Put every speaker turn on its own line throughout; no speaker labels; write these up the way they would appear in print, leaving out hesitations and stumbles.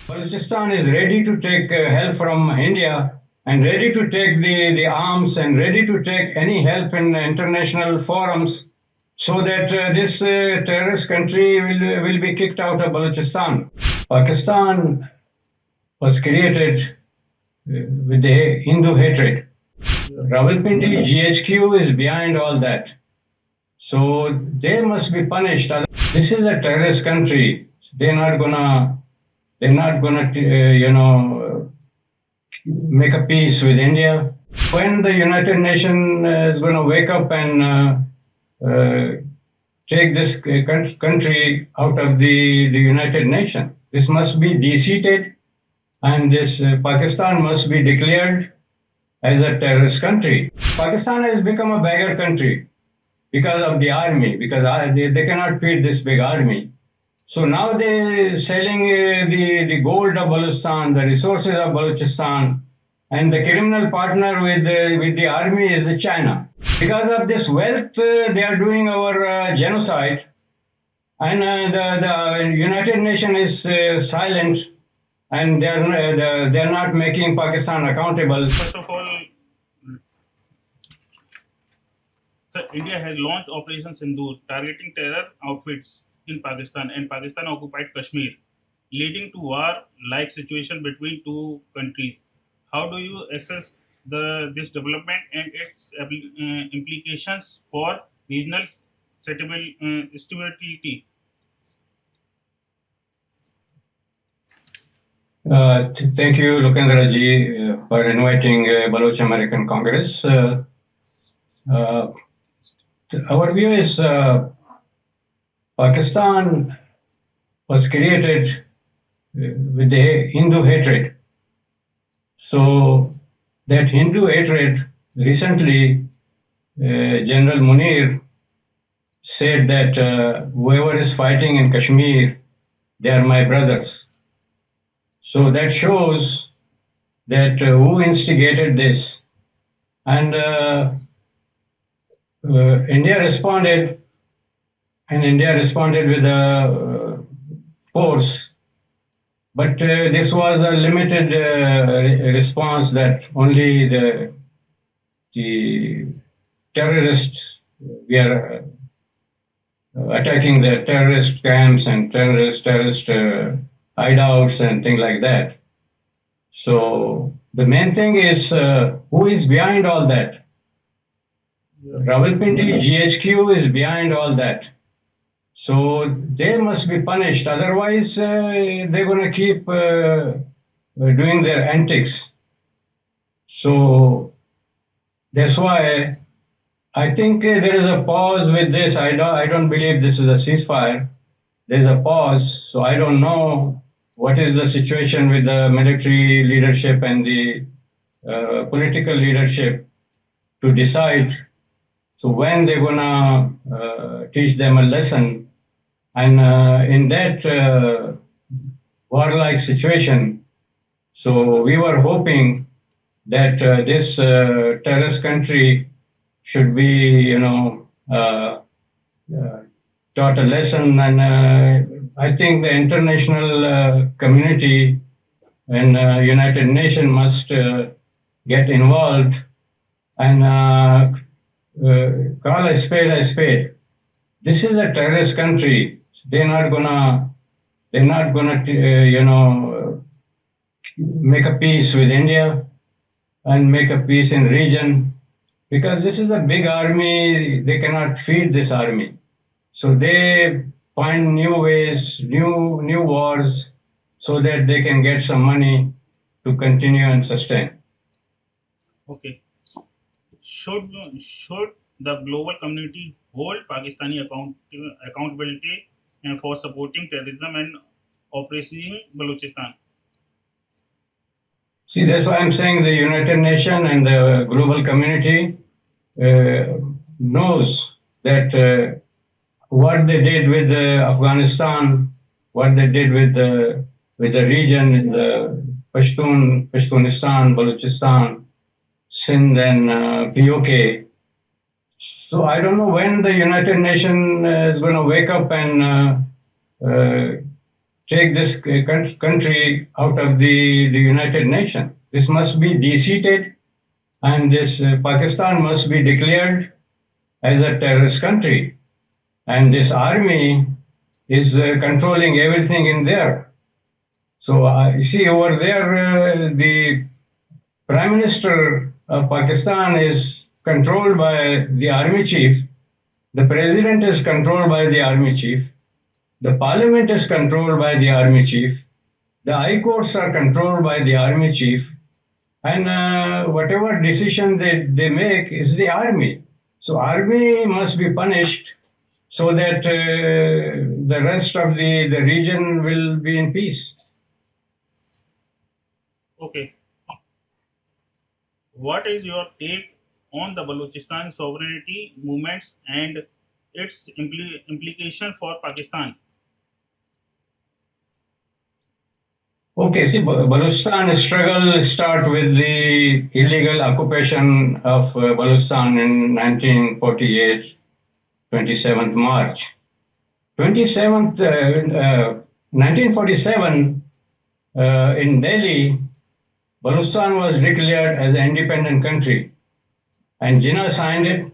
Balochistan is ready to take help from India and ready to take the arms and ready to take any help in international forums so that this terrorist country will be kicked out of Balochistan. Pakistan was created with the Hindu hatred. Rawalpindi GHQ is behind all that. So they must be punished. This is a terrorist country. They're not gonna, make a peace with India. When the United Nations is gonna wake up and take this country out of the United Nations, this must be de-seated, and this Pakistan must be declared as a terrorist country. Pakistan has become a beggar country because of the army, because they cannot feed this big army. So now they're selling the gold of Balochistan, the resources of Balochistan, and the criminal partner with the army is China. Because of this wealth, they are doing our genocide, and the United Nations is silent, and they're not making Pakistan accountable.
First of all, India has launched Operation Sindoor, targeting terror outfits in Pakistan, and Pakistan occupied Kashmir, leading to war-like situation between two countries. How do you assess this development and its implications for regional stability?
Thank you, Lukendra ji, for inviting Baloch American Congress. Our view is Pakistan was created with the Hindu hatred. So that Hindu hatred, recently General Munir said that whoever is fighting in Kashmir, they are my brothers. So that shows that who instigated this. And India responded with a force, but this was a limited response that only the terrorists, we are attacking the terrorist camps and terrorist hideouts and things like that. So the main thing is who is behind all that? Rawalpindi GHQ is behind all that. So they must be punished. Otherwise, they're going to keep doing their antics. So that's why I think there is a pause with this. I don't believe this is a ceasefire. There's a pause. So I don't know what is the situation with the military leadership and the political leadership to decide. So when they're gonna teach them a lesson, and in that warlike situation, so we were hoping that this terrorist country should be, taught a lesson, and I think the international community and United Nations must get involved and call a spade a spade. This is a terrorist country. They're not gonna, make a peace with India and make a peace in region, because this is a big army. They cannot feed this army, so they find new ways, new wars, so that they can get some money to continue and sustain.
Okay. Should the global community hold Pakistani accountability for supporting terrorism and oppressing Balochistan?
See, that's why I'm saying the United Nations and the global community knows that what they did with Afghanistan, what they did with the region, in the Pashtunistan, Balochistan, Sindh and POK. So I don't know when the United Nations is going to wake up and take this country out of the United Nations. This must be de-seated, and this Pakistan must be declared as a terrorist country. And this army is controlling everything in there. So you see over there, the Prime Minister of Pakistan is controlled by the army chief. The president is controlled by the army chief. The parliament is controlled by the army chief. The high courts are controlled by the army chief. And whatever decision they make is the army. So army must be punished so that the rest of the region will be in peace.
Okay. What is your take on the Balochistan sovereignty movements and its implication for Pakistan?
Okay, see, Balochistan struggle start with the illegal occupation of Balochistan in 1948, 27th March. 1947, in Delhi, Balochistan was declared as an independent country. And Jinnah signed it,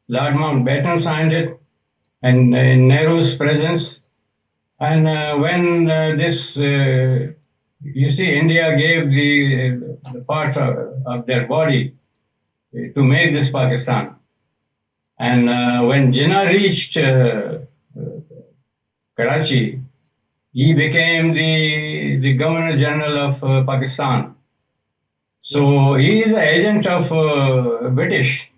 Lord Mountbatten signed it, and in Nehru's presence. And when this, you see, India gave the part of their body to make this Pakistan. And when Jinnah reached Karachi, he became the Governor General of Pakistan. So he is an agent of British,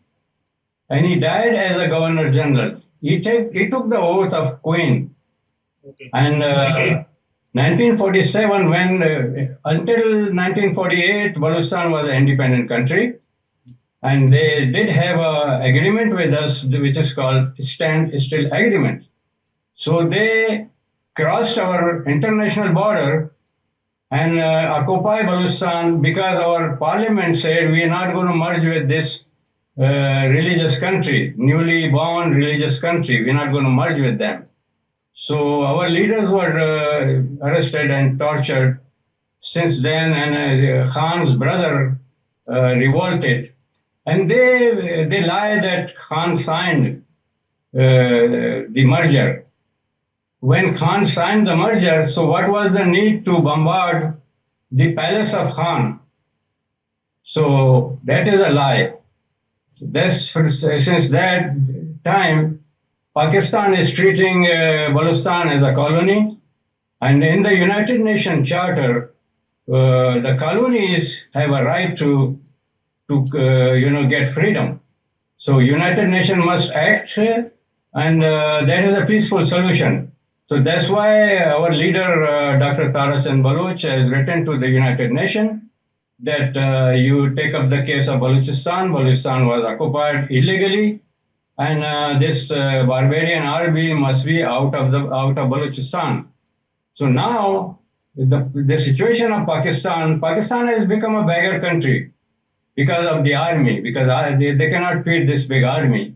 and he died as a Governor General. He took the oath of Queen.
Okay.
And 1947, when until 1948, Balochistan was an independent country, and they did have an agreement with us, which is called Stand-Still Agreement. So they crossed our international border and occupy Balochistan because our parliament said we are not going to merge with this religious country, newly born religious country. We're not going to merge with them. So our leaders were arrested and tortured since then, and Khan's brother revolted. And they lie that Khan signed the merger. When Khan signed the merger, so what was the need to bombard the palace of Khan? So that is a lie. Since that time, Pakistan is treating Balochistan as a colony, and in the United Nations Charter, the colonies have a right to get freedom. So United Nations must act, and that is a peaceful solution. So that's why our leader, Dr. Tarachan Baloch, has written to the United Nations that you take up the case of Balochistan. Balochistan was occupied illegally, and this barbarian army must be out of Balochistan. So now the situation of Pakistan has become a beggar country because of the army, because they cannot feed this big army.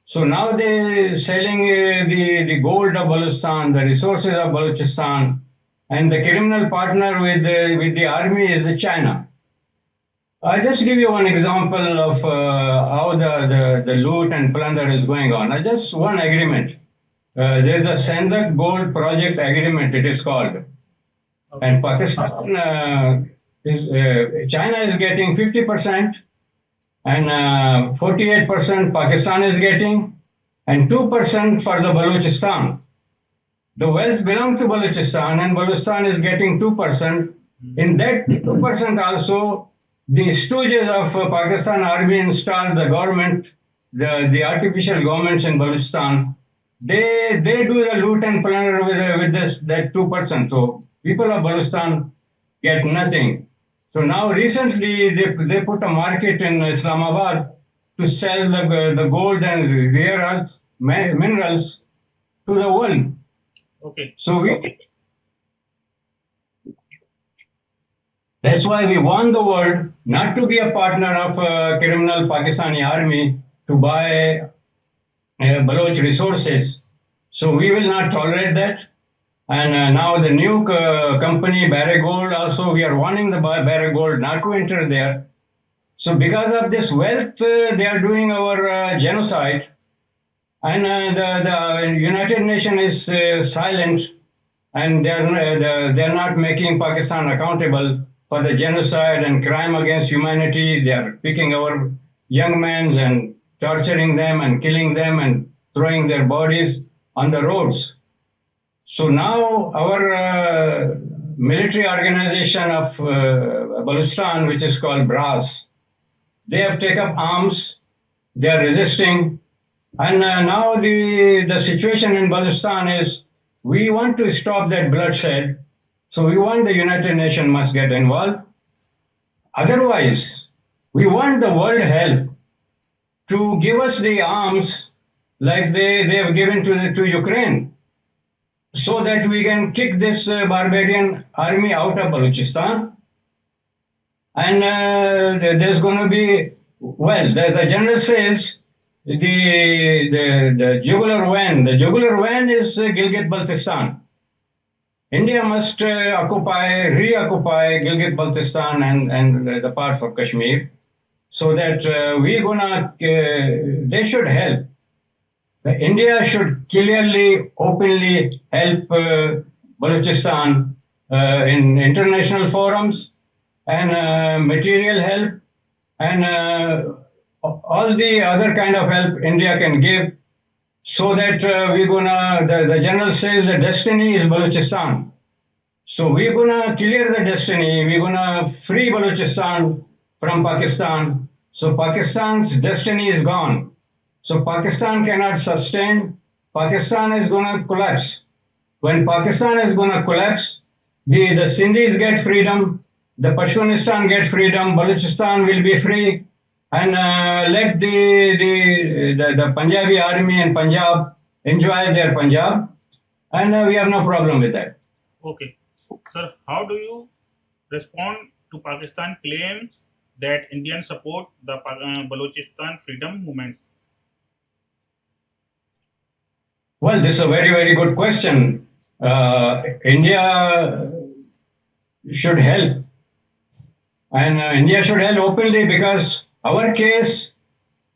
So now they're selling the gold of Balochistan, the resources of Balochistan, and the criminal partner with the army is China. I'll just give you one example of how the loot and plunder is going on. Just one agreement. There's a Sandak Gold Project Agreement, it is called. Okay. And Pakistan, China is getting 50%, and 48% Pakistan is getting, and 2% for the Balochistan. The wealth belongs to Balochistan, and Balochistan is getting 2%. In that 2% also, the stooges of Pakistan army installed the government, the artificial governments in Balochistan. They do the loot and plunder with that 2%. So people of Balochistan get nothing. So now recently they put a market in Islamabad to sell the gold and rare earth minerals to the world.
Okay.
So that's why we want the world not to be a partner of criminal Pakistani army to buy Baloch resources. So we will not tolerate that. And now the new company, Barrigold, also we are warning the Barrigold not to enter there. So because of this wealth, they are doing our genocide. And the United Nations is silent, and they're not making Pakistan accountable for the genocide and crime against humanity. They are picking our young men and torturing them and killing them and throwing their bodies on the roads. So now our military organization of Balochistan, which is called BRAS, they have taken up arms. They are resisting. And now the situation in Balochistan is we want to stop that bloodshed. So we want the United Nations must get involved. Otherwise, we want the world help to give us the arms like they have given to Ukraine, so that we can kick this barbarian army out of Balochistan. And there's going to be, well, the general says the jugular vein is Gilgit-Baltistan. India must reoccupy Gilgit-Baltistan and the parts of Kashmir, so that they should help. India should clearly, openly help Balochistan in international forums and material help and all the other kind of help India can give, so that the general says the destiny is Balochistan. So we're gonna clear the destiny, we're gonna free Balochistan from Pakistan. So Pakistan's destiny is gone. So Pakistan cannot sustain. Pakistan is gonna collapse. When Pakistan is gonna collapse, the Sindhis get freedom, the Pashtunistan get freedom, Balochistan will be free, and let the Punjabi army and Punjab enjoy their Punjab, and we have no problem with that.
Okay. Sir, how do you respond to Pakistan claims that Indians support the Balochistan freedom movements?
Well, this is a very, very good question. India should help. And India should help openly, because our case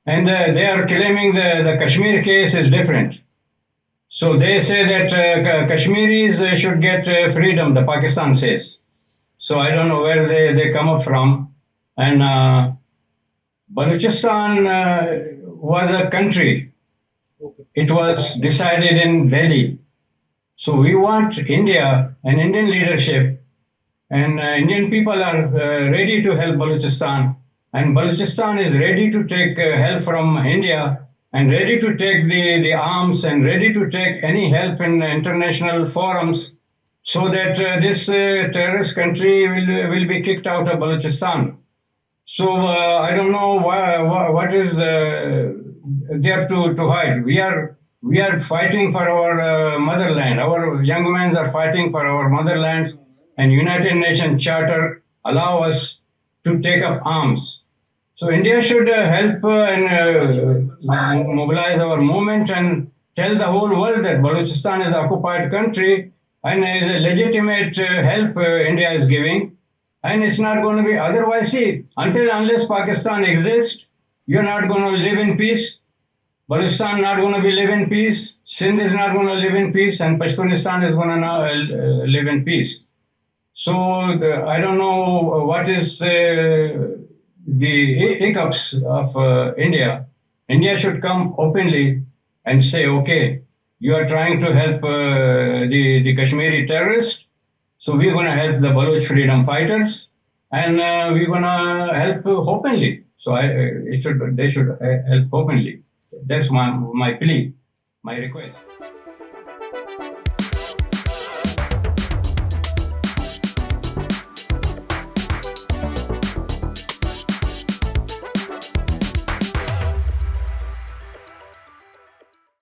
and they are claiming the Kashmir case is different. So they say that Kashmiris should get freedom, the Pakistan says. So I don't know where they come up from. And Balochistan was a country. It was decided in Delhi. So we want India and Indian leadership, and Indian people are ready to help Balochistan, and Balochistan is ready to take help from India, and ready to take the arms, and ready to take any help in international forums, so that this terrorist country will be kicked out of Balochistan. So I don't know what is there to hide. We are fighting for our motherland. Our young men are fighting for our motherland, and United Nations Charter allow us to take up arms. So India should help and mobilize our movement and tell the whole world that Balochistan is an occupied country and is a legitimate help India is giving. And it's not going to be otherwise. See, unless Pakistan exists, you're not going to live in peace. Balochistan not going to be live in peace. Sindh is not going to live in peace, and Pashtunistan is going to live in peace. So I don't know what is the hiccups of India. India should come openly and say, okay, you are trying to help the Kashmiri terrorists, so we're going to help the Baloch freedom fighters, and we're going to help openly. So they should help openly. That's my plea, my request.